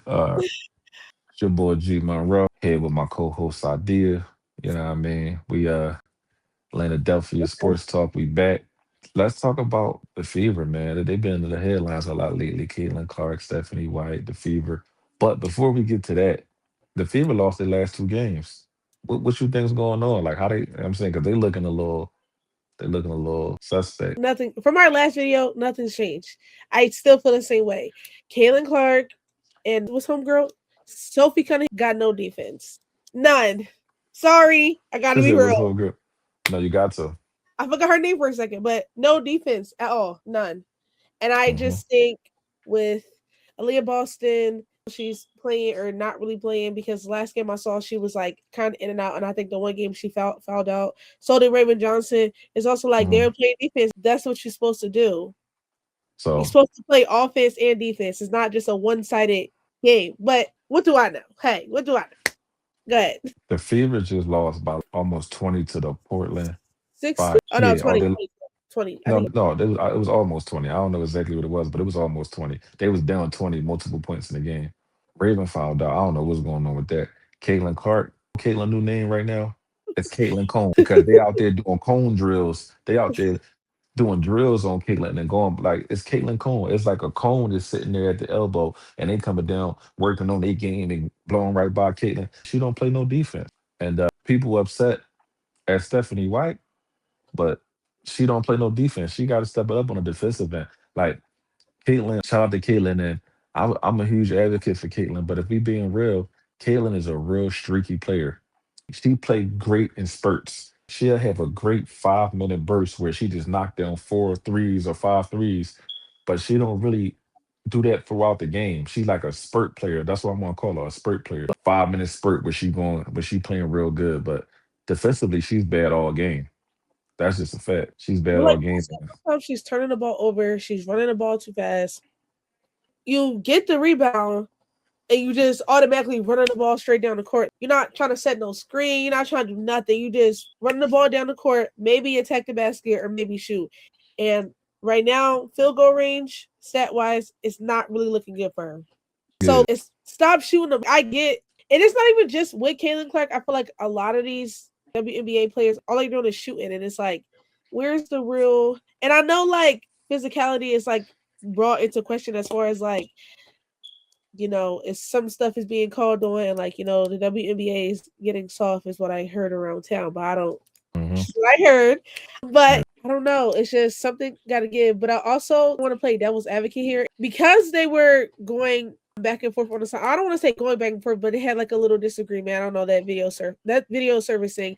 It's your boy G Monroe here with my co-host Idea. You know what I mean? We Philadelphia Sports Talk. We back. Let's talk about the Fever, man. They've been in the headlines a lot lately. Caitlin Clark, Stephanie White, the Fever. But before we get to that, the Fever lost their last two games. What you think's going on? Like how they? I'm saying because they're looking a little suspect. Nothing from our last video. Nothing's changed. I still feel the same way. Kaylin Clark and what's homegirl Sophie Cunningham got no defense. None. Sorry, I gotta Is be it was real. so good? No, you got to. I forgot her name for a second, but no defense at all. None. And I Hmm. just think with Aaliyah Boston, she's playing or not really playing because last game I saw she was like kind of in and out, and I think the one game she fouled out. So did Raymond Johnson. It's also like Hmm. they're playing defense. That's what you're supposed to do. You're So supposed to play offense and defense. It's not just a one sided game. But what do I know? Hey, what do I know? Go ahead. the Fever just lost by almost 20 to the Portland Six? Fire. Oh no, Yeah. Oh, 20, they 20, 20. I no, think no, it was almost 20. I don't know exactly what it was, but it was almost 20. They was down 20 multiple points in the game. Raven found out. I don't know what's going on with that. Caitlin Clark, Caitlin new name right now. It's Caitlin Cone because they out there doing cone drills. They out there doing drills on Caitlin and going like it's Caitlin Cone. It's like a cone is sitting there at the elbow and they coming down working on their game and blowing right by Caitlin. She don't play no defense. And people upset at Stephanie White, but she don't play no defense. She got to step it up on the defensive end. Like Caitlin, shout out to Caitlin, and I'm a huge advocate for Caitlin. But if we being real, Caitlin is a real streaky player. She played great in spurts. She'll have a great 5 minute burst where she just knocked down four threes or five threes, but she don't really do that throughout the game. She's like a spurt player. That's what I'm gonna call her, a spurt player. 5 minute spurt where she playing real good, but defensively she's bad all game. That's just a fact. She's bad like all game. sometimes she's turning the ball over, she's running the ball too fast. You get the rebound and you just automatically running the ball straight down the court. You're not trying to set no screen. You're not trying to do nothing. You just running the ball down the court, maybe attack the basket or maybe shoot. And right now, field goal range, stat wise, it's not really looking good for her. So Good. it's stop shooting them. I get, and it's not even just with Caitlin Clark. I feel like a lot of these WNBA players, all they're doing is shooting, and it's like, where's the real? And I know like physicality is like brought into question as far as like it's some stuff is being called on, and like the WNBA is getting soft, is what I heard around town. But I don't. Hmm. What I heard, Yeah. but I don't know. It's just something got to give. But I also want to play devil's advocate here because they were going back and forth on the side. I don't want to say going back and forth, but they had like a little disagreement. I don't know that video servicing.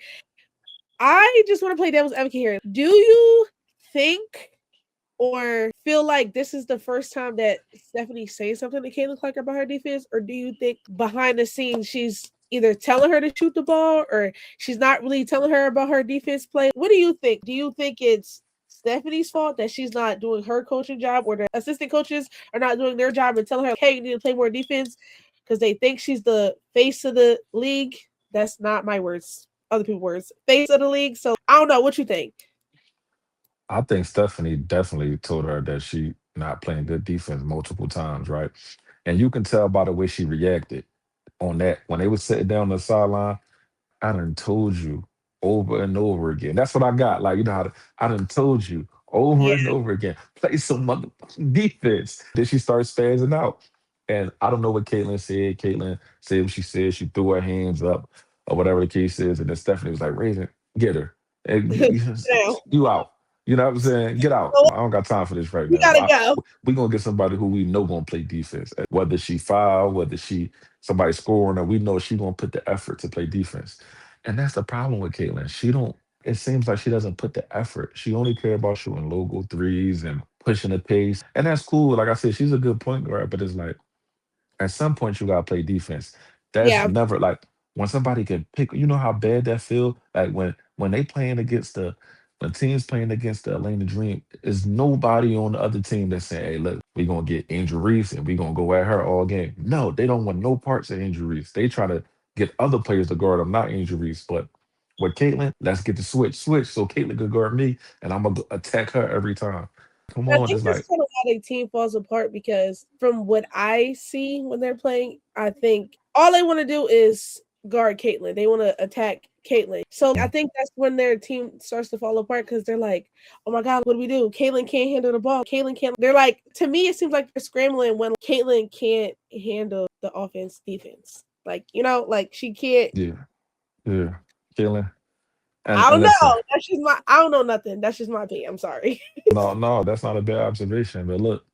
I just want to play devil's advocate here. Do you think or feel like this is the first time that Stephanie's saying something to Caitlin Clark about her defense, or do you think behind the scenes she's either telling her to shoot the ball or she's not really telling her about her defense play? What do you think? Do you think it's Stephanie's fault that she's not doing her coaching job, or the assistant coaches are not doing their job and telling her, hey, you need to play more defense because they think she's the face of the league? That's not my words, other people's words. Face of the league. So I don't know. What you think? I think Stephanie definitely told her that she not playing good defense multiple times, right? And you can tell by the way she reacted on that when they was sitting down on the sideline. I done told you over and over again. That's what I got. Like, you know how I done told you over Yeah. and over again. Play some motherfucking defense. Then she starts spazzing out. And I don't know what Caitlin said. Caitlin said what she said. She threw her hands up or whatever the case is. And then Stephanie was like, Raven, get her. And Now, you out. You know what I'm saying? Get out. I don't got time for this right we now. gotta go. We gonna get somebody who we know gonna play defense. Whether she foul, whether she somebody scoring, or we know she gonna put the effort to play defense. And that's the problem with Caitlin. She don't. It seems like she doesn't put the effort. She only care about shooting logo threes and pushing the pace, and that's cool. Like I said, she's a good point guard, but it's like at some point you gotta play defense. That's Yeah, never like when somebody can pick. You know how bad that feel. Like when they playing against the when teams playing against the Atlanta Dream, is nobody on the other team that's saying, "Hey, look, we gonna get Angel Reese and we gonna go at her all game." No, they don't want no parts of Angel Reese. They try to get other players to guard them, not Angel Reese. But with Caitlin, let's get the switch, so Caitlin could guard me, and I'm gonna attack her every time. Come I on, think it's that's like kind of how their team falls apart because from what I see when they're playing, I think all they want to do is guard Caitlyn. They want to attack Caitlyn. So I mm, think that's when their team starts to fall apart because they're like, oh my God, what do we do? Caitlyn can't handle the ball. Caitlyn can't. They're like, to me, it seems like they're scrambling when Caitlyn can't handle the offense defense. Like, like she can't. yeah, yeah, killing. I And don't listen, know. That's just my. I don't know nothing. That's just my opinion. I'm sorry. no, no, that's not a bad observation. But look,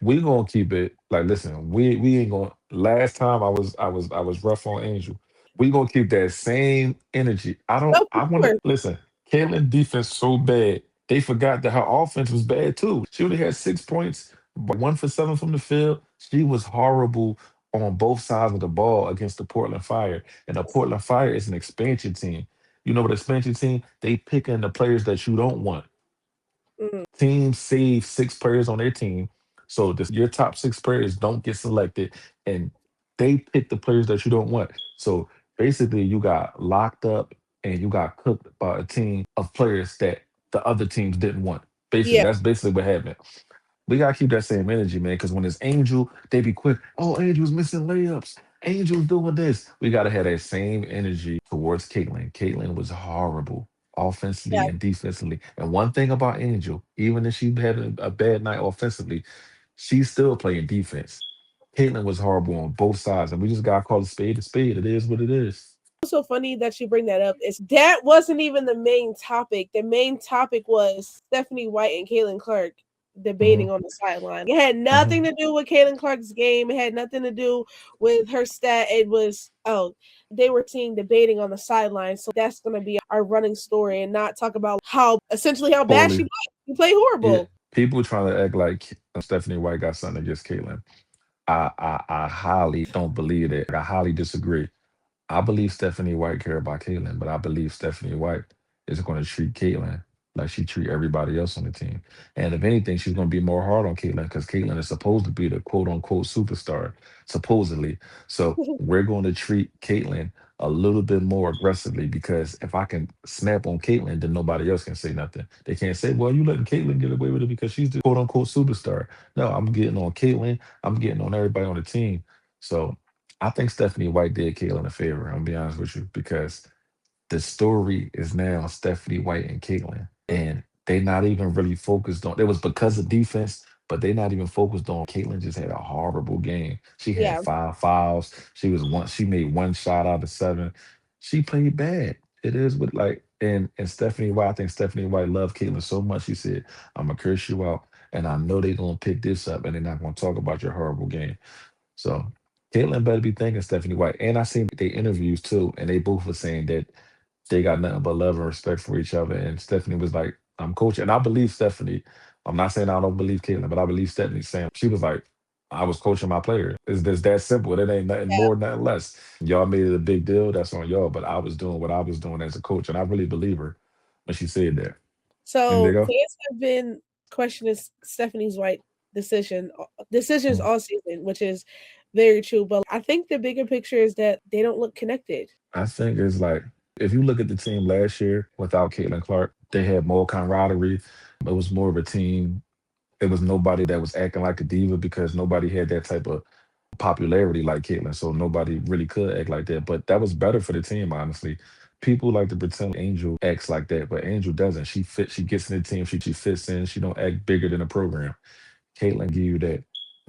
we gonna keep it like listen, we ain't gonna last time I was rough on Angel. We gonna keep that same energy. No, for I wanna sure. listen, Caitlyn defense so bad. They forgot that her offense was bad too. She only had 6 points, but 1 for 7 from the field. She was horrible on both sides of the ball against the Portland Fire. And the Portland Fire is an expansion team. You know what expansion team? They picking the players that you don't want. Mm, Team save 6 players on their team. So your top 6 players don't get selected and they pick the players that you don't want. So basically you got locked up and you got cooked by a team of players that the other teams didn't want. Basically, yeah. that's basically what happened. We gotta keep that same energy, man. Because when it's Angel, they be quick. Oh, Angel's missing layups. Angel's doing this. We gotta have that same energy towards Caitlyn. Caitlyn was horrible offensively Yeah. and defensively. And one thing about Angel, even if she had a bad night offensively, she's still playing defense. Caitlyn was horrible on both sides, and we just gotta call a spade a spade. It is what it is. So funny that you bring that up is that wasn't even the main topic. The main topic was Stephanie White and Caitlin Clark Hmm. debating on the sideline. It had nothing Hmm. to do with Caitlin Clark's game. It had nothing to do with her stat. It was they were seeing debating on the sideline. So that's gonna be our running story and not talk about how essentially how bad she Poorly. played. She played Yeah. horrible. People trying to act like Stephanie White got something against Caitlyn. I highly don't believe that. I highly disagree. I believe Stephanie White care about Caitlyn, but I believe Stephanie White is going to treat Caitlyn like she treat everybody else on the team. And if anything, she's going to be more hard on Caitlyn because Caitlyn is supposed to be the quote unquote superstar, supposedly. So we're going to treat Caitlyn a little bit more aggressively because if I can snap on Caitlyn, then nobody else can say nothing. They can't say, well, you letting Caitlyn get away with it because she's the quote unquote superstar. No, I'm getting on Caitlyn. I'm getting on everybody on the team. So I think Stephanie White did Caitlyn a favor. I'm gonna be honest with you because the story is now Stephanie White and Caitlyn, and they not even really focused on. It was because of defense, but they not even focused on. Caitlyn just had a horrible game. She had Yeah. 5 fouls. She was one. She made one shot out of 7. She played bad. It is what like and Stephanie White. I think Stephanie White loved Caitlyn so much. She said, "I'm gonna curse you out, and I know they gonna pick this up, and they're not gonna talk about your horrible game." So Caitlyn better be thanking Stephanie White. And I seen they interviews too, and they both were saying that they got nothing but love and respect for each other. And Stephanie was like, I'm coaching. And I believe Stephanie. I'm not saying I don't believe Caitlyn, but I believe Stephanie saying she was like, I was coaching my players. It's just that simple. It ain't nothing more, nothing less. Y'all made it a big deal. That's on y'all. But I was doing what I was doing as a coach. And I really believe her when she said that. And they So go, fans have been questioning Stephanie's White decisions "Hmm." all season, which is very true. But I think the bigger picture is that they don't look connected. I think it's like if you look at the team last year without Caitlin Clark, they had more camaraderie. It was more of a team. It was nobody that was acting like a diva because nobody had that type of popularity like Caitlyn. So nobody really could act like that. But that was better for the team, honestly. People like to pretend Angel acts like that, but Angel doesn't. She gets in the team, she fits in, she don't act bigger than a program. Caitlyn give you that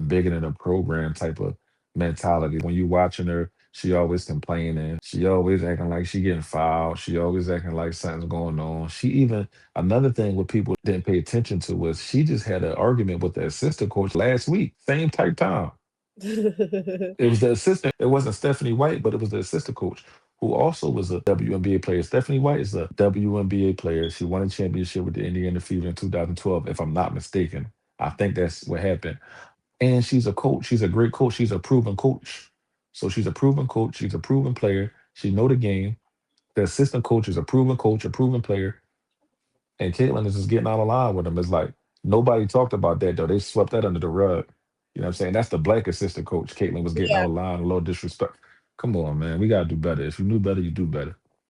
bigger than a program type of mentality. When you watching her, she always complaining. She always acting like she getting fouled. She always acting like something's going on. She even another thing what people didn't pay attention to was she just had an argument with the assistant coach last week, same type time. It was the assistant. It wasn't Stephanie White, but it was the assistant coach who also was a WNBA player. Stephanie White is a WNBA player. She won a championship with the Indiana Fever in 2012, if I'm not mistaken. I think that's what happened. And she's a coach. She's a great coach. She's a proven coach. So she's a proven coach. She's a proven player. She know the game. The assistant coach is a proven coach, a proven player. And Caitlyn is just getting out of line with him. It's like nobody talked about that though. They swept that under the rug. You know what I'm saying? That's the black assistant coach. Caitlyn was getting Yeah. out of line, a little disrespect. Come on, man. We gotta do better. If you knew better, you do better.